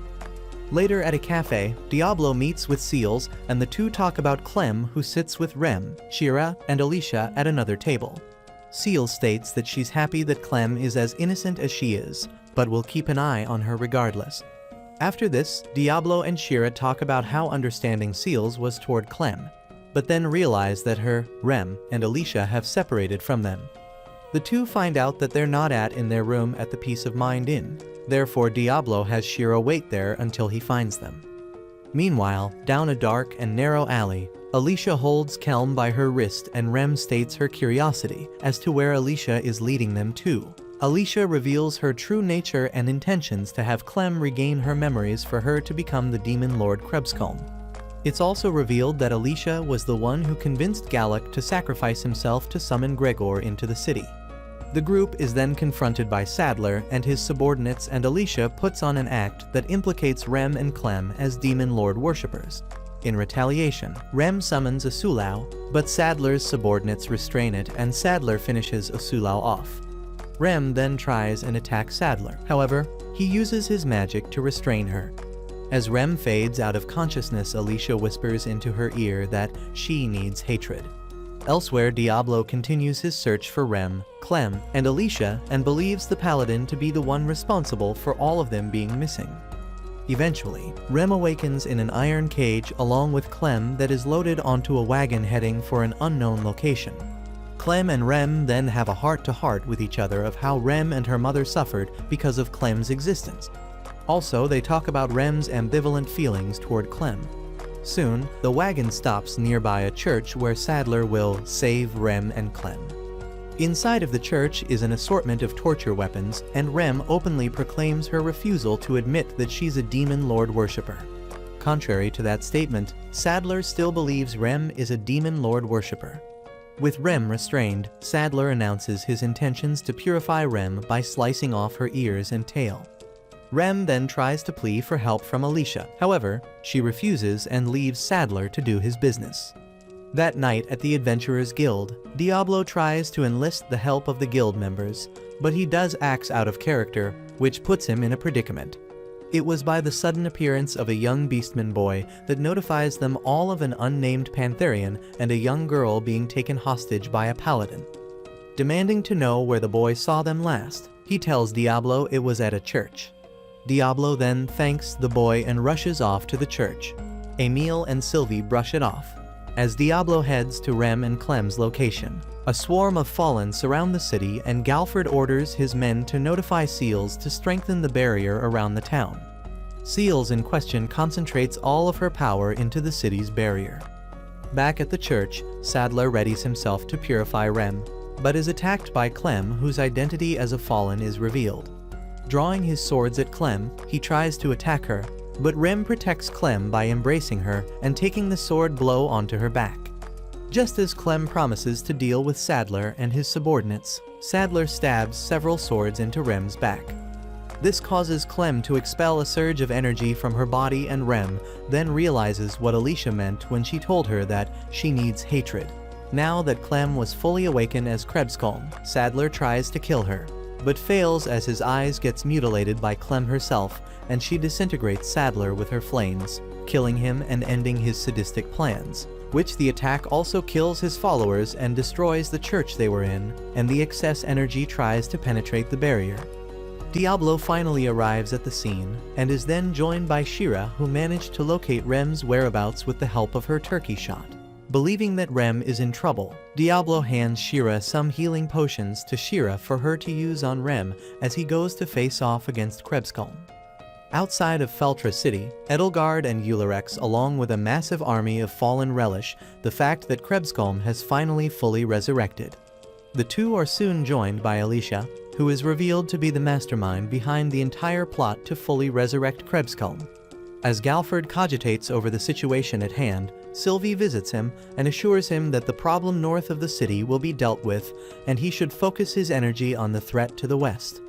Later at a cafe, Diablo meets with Seals, and the two talk about Clem, who sits with Rem, Shira, and Alicia at another table. Seals states that she's happy that Clem is as innocent as she is, but will keep an eye on her regardless. After this, Diablo and Shira talk about how understanding Seals was toward Clem, but then realize that her, Rem, and Alicia have separated from them. The two find out that they're not in their room at the Peace of Mind Inn, therefore Diablo has Shira wait there until he finds them. Meanwhile, down a dark and narrow alley, Alicia holds Clem by her wrist and Rem states her curiosity as to where Alicia is leading them to. Alicia reveals her true nature and intentions to have Clem regain her memories for her to become the Demon Lord Krebsglum. It's also revealed that Alicia was the one who convinced Gallic to sacrifice himself to summon Gregor into the city. The group is then confronted by Sadler and his subordinates, and Alicia puts on an act that implicates Rem and Clem as Demon Lord worshippers. In retaliation, Rem summons Asulau, but Sadler's subordinates restrain it and Sadler finishes Asulau off. Rem then tries and attacks Sadler. However, he uses his magic to restrain her. As Rem fades out of consciousness, Alicia whispers into her ear that she needs hatred. Elsewhere, Diablo continues his search for Rem, Clem, and Alicia and believes the paladin to be the one responsible for all of them being missing. Eventually, Rem awakens in an iron cage along with Clem that is loaded onto a wagon heading for an unknown location. Clem and Rem then have a heart-to-heart with each other of how Rem and her mother suffered because of Clem's existence. Also, they talk about Rem's ambivalent feelings toward Clem. Soon, the wagon stops nearby a church where Sadler will save Rem and Clem. Inside of the church is an assortment of torture weapons, and Rem openly proclaims her refusal to admit that she's a Demon Lord worshipper. Contrary to that statement, Sadler still believes Rem is a Demon Lord worshipper. With Rem restrained, Sadler announces his intentions to purify Rem by slicing off her ears and tail. Rem then tries to plead for help from Alicia. However, she refuses and leaves Sadler to do his business. That night at the Adventurers Guild, Diablo tries to enlist the help of the guild members, but he does acts out of character, which puts him in a predicament. It was by the sudden appearance of a young beastman boy that notifies them all of an unnamed Pantherian and a young girl being taken hostage by a paladin. Demanding to know where the boy saw them last, he tells Diablo it was at a church. Diablo then thanks the boy and rushes off to the church. Emile and Sylvie brush it off. As Diablo heads to Rem and Clem's location, a swarm of fallen surround the city and Galford orders his men to notify Seals to strengthen the barrier around the town. Seals in question concentrates all of her power into the city's barrier. Back at the church, Sadler readies himself to purify Rem, but is attacked by Clem, whose identity as a fallen is revealed. Drawing his swords at Clem, he tries to attack her, but Rem protects Clem by embracing her and taking the sword blow onto her back. Just as Clem promises to deal with Sadler and his subordinates, Sadler stabs several swords into Rem's back. This causes Clem to expel a surge of energy from her body, and Rem then realizes what Alicia meant when she told her that she needs hatred. Now that Clem was fully awakened as Krebskolm, Sadler tries to kill her, but fails as his eyes gets mutilated by Clem herself, and she disintegrates Sadler with her flames, killing him and ending his sadistic plans, which the attack also kills his followers and destroys the church they were in, and the excess energy tries to penetrate the barrier. Diablo finally arrives at the scene, and is then joined by Shira, who managed to locate Rem's whereabouts with the help of her turkey shot. Believing that Rem is in trouble, Diablo hands Shira some healing potions to Shira for her to use on Rem as he goes to face off against Krebskolm. Outside of Feltra City, Edelgard and Ulirex, along with a massive army of fallen, relish the fact that Krebskolm has finally fully resurrected. The two are soon joined by Alicia, who is revealed to be the mastermind behind the entire plot to fully resurrect Krebskolm. As Galford cogitates over the situation at hand, Sylvie visits him and assures him that the problem north of the city will be dealt with, and he should focus his energy on the threat to the west.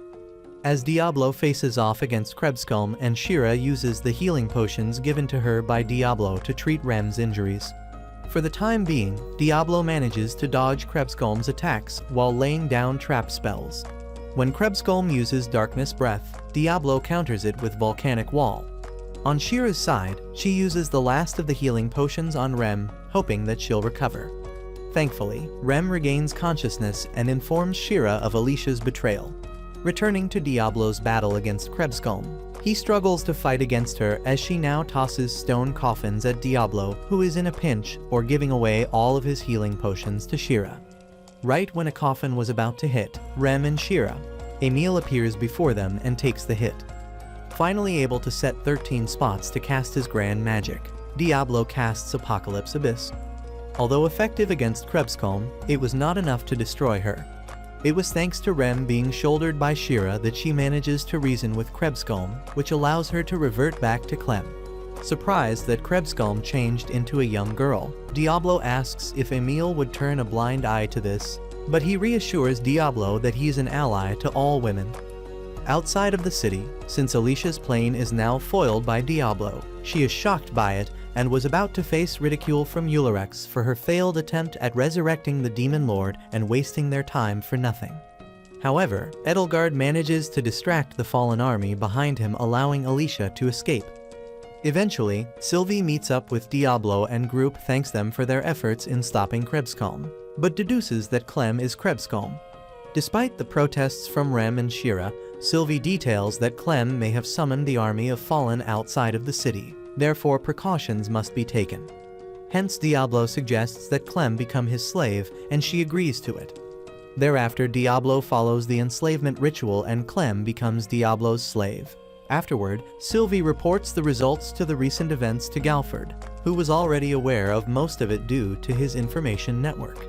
As Diablo faces off against Krebskolm, and Shira uses the healing potions given to her by Diablo to treat Rem's injuries. For the time being, Diablo manages to dodge Krebskolm's attacks while laying down trap spells. When Krebskolm uses Darkness Breath, Diablo counters it with Volcanic Wall. On Shira's side, she uses the last of the healing potions on Rem, hoping that she'll recover. Thankfully, Rem regains consciousness and informs Shira of Alicia's betrayal. Returning to Diablo's battle against Krebskolm, he struggles to fight against her as she now tosses stone coffins at Diablo, who is in a pinch, or giving away all of his healing potions to Shira. Right when a coffin was about to hit Rem and Shira, Emile appears before them and takes the hit. Finally able to set 13 spots to cast his grand magic, Diablo casts Apocalypse Abyss. Although effective against Krebskolm, it was not enough to destroy her. It was thanks to Rem being shouldered by Shira that she manages to reason with Krebskolm, which allows her to revert back to Clem. Surprised that Krebskolm changed into a young girl, Diablo asks if Emile would turn a blind eye to this, but he reassures Diablo that he is an ally to all women. Outside of the city, since Alicia's plane is now foiled by Diablo, she is shocked by it and was about to face ridicule from Ulirex for her failed attempt at resurrecting the Demon Lord and wasting their time for nothing. However, Edelgard manages to distract the fallen army behind him, allowing Alicia to escape. Eventually, Sylvie meets up with Diablo and group thanks them for their efforts in stopping Krebskolm, but deduces that Clem is Krebskolm. Despite the protests from Rem and Shira, Sylvie details that Clem may have summoned the army of fallen outside of the city, therefore precautions must be taken. Hence Diablo suggests that Clem become his slave, and she agrees to it. Thereafter Diablo follows the enslavement ritual and Clem becomes Diablo's slave. Afterward, Sylvie reports the results to the recent events to Galford, who was already aware of most of it due to his information network.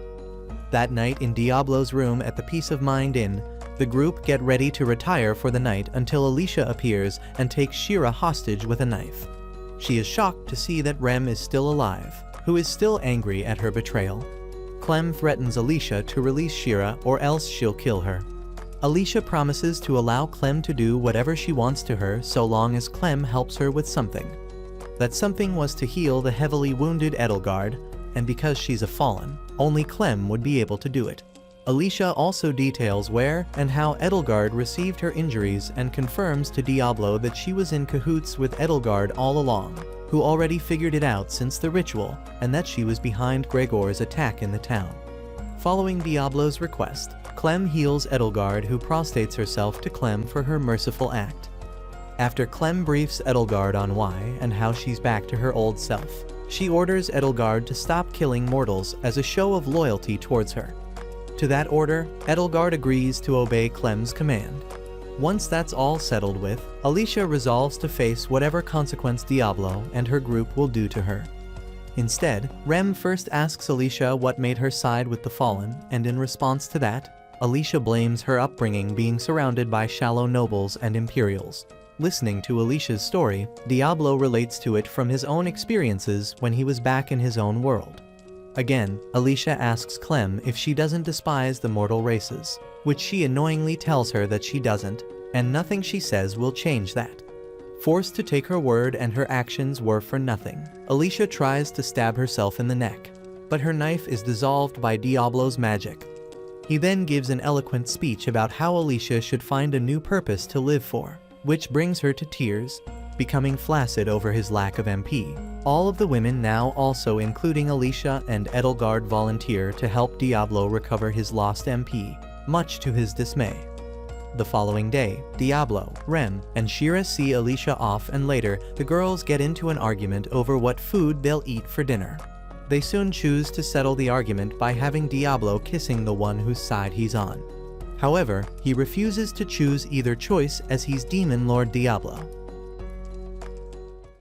That night in Diablo's room at the Peace of Mind Inn, the group get ready to retire for the night until Alicia appears and takes Shira hostage with a knife. She is shocked to see that Rem is still alive, who is still angry at her betrayal. Clem threatens Alicia to release Shira or else she'll kill her. Alicia promises to allow Clem to do whatever she wants to her so long as Clem helps her with something. That something was to heal the heavily wounded Edelgard, and because she's a fallen, only Clem would be able to do it. Alicia also details where and how Edelgard received her injuries and confirms to Diablo that she was in cahoots with Edelgard all along, who already figured it out since the ritual, and that she was behind Gregor's attack in the town. Following Diablo's request, Clem heals Edelgard, who prostrates herself to Clem for her merciful act. After Clem briefs Edelgard on why and how she's back to her old self, she orders Edelgard to stop killing mortals as a show of loyalty towards her. To that order, Edelgard agrees to obey Clem's command. Once that's all settled with, Alicia resolves to face whatever consequence Diablo and her group will do to her. Instead, Rem first asks Alicia what made her side with the Fallen, and in response to that, Alicia blames her upbringing being surrounded by shallow nobles and Imperials. Listening to Alicia's story, Diablo relates to it from his own experiences when he was back in his own world. Again, Alicia asks Clem if she doesn't despise the mortal races, which she annoyingly tells her that she doesn't, and nothing she says will change that. Forced to take her word and her actions were for nothing, Alicia tries to stab herself in the neck, but her knife is dissolved by Diablo's magic. He then gives an eloquent speech about how Alicia should find a new purpose to live for, which brings her to tears, becoming flaccid over his lack of MP. All of the women now, also including Alicia and Edelgard, volunteer to help Diablo recover his lost MP, much to his dismay. The following day, Diablo, Rem, and Shira see Alicia off, and later, the girls get into an argument over what food they'll eat for dinner. They soon choose to settle the argument by having Diablo kissing the one whose side he's on. However, he refuses to choose either choice as he's Demon Lord Diablo.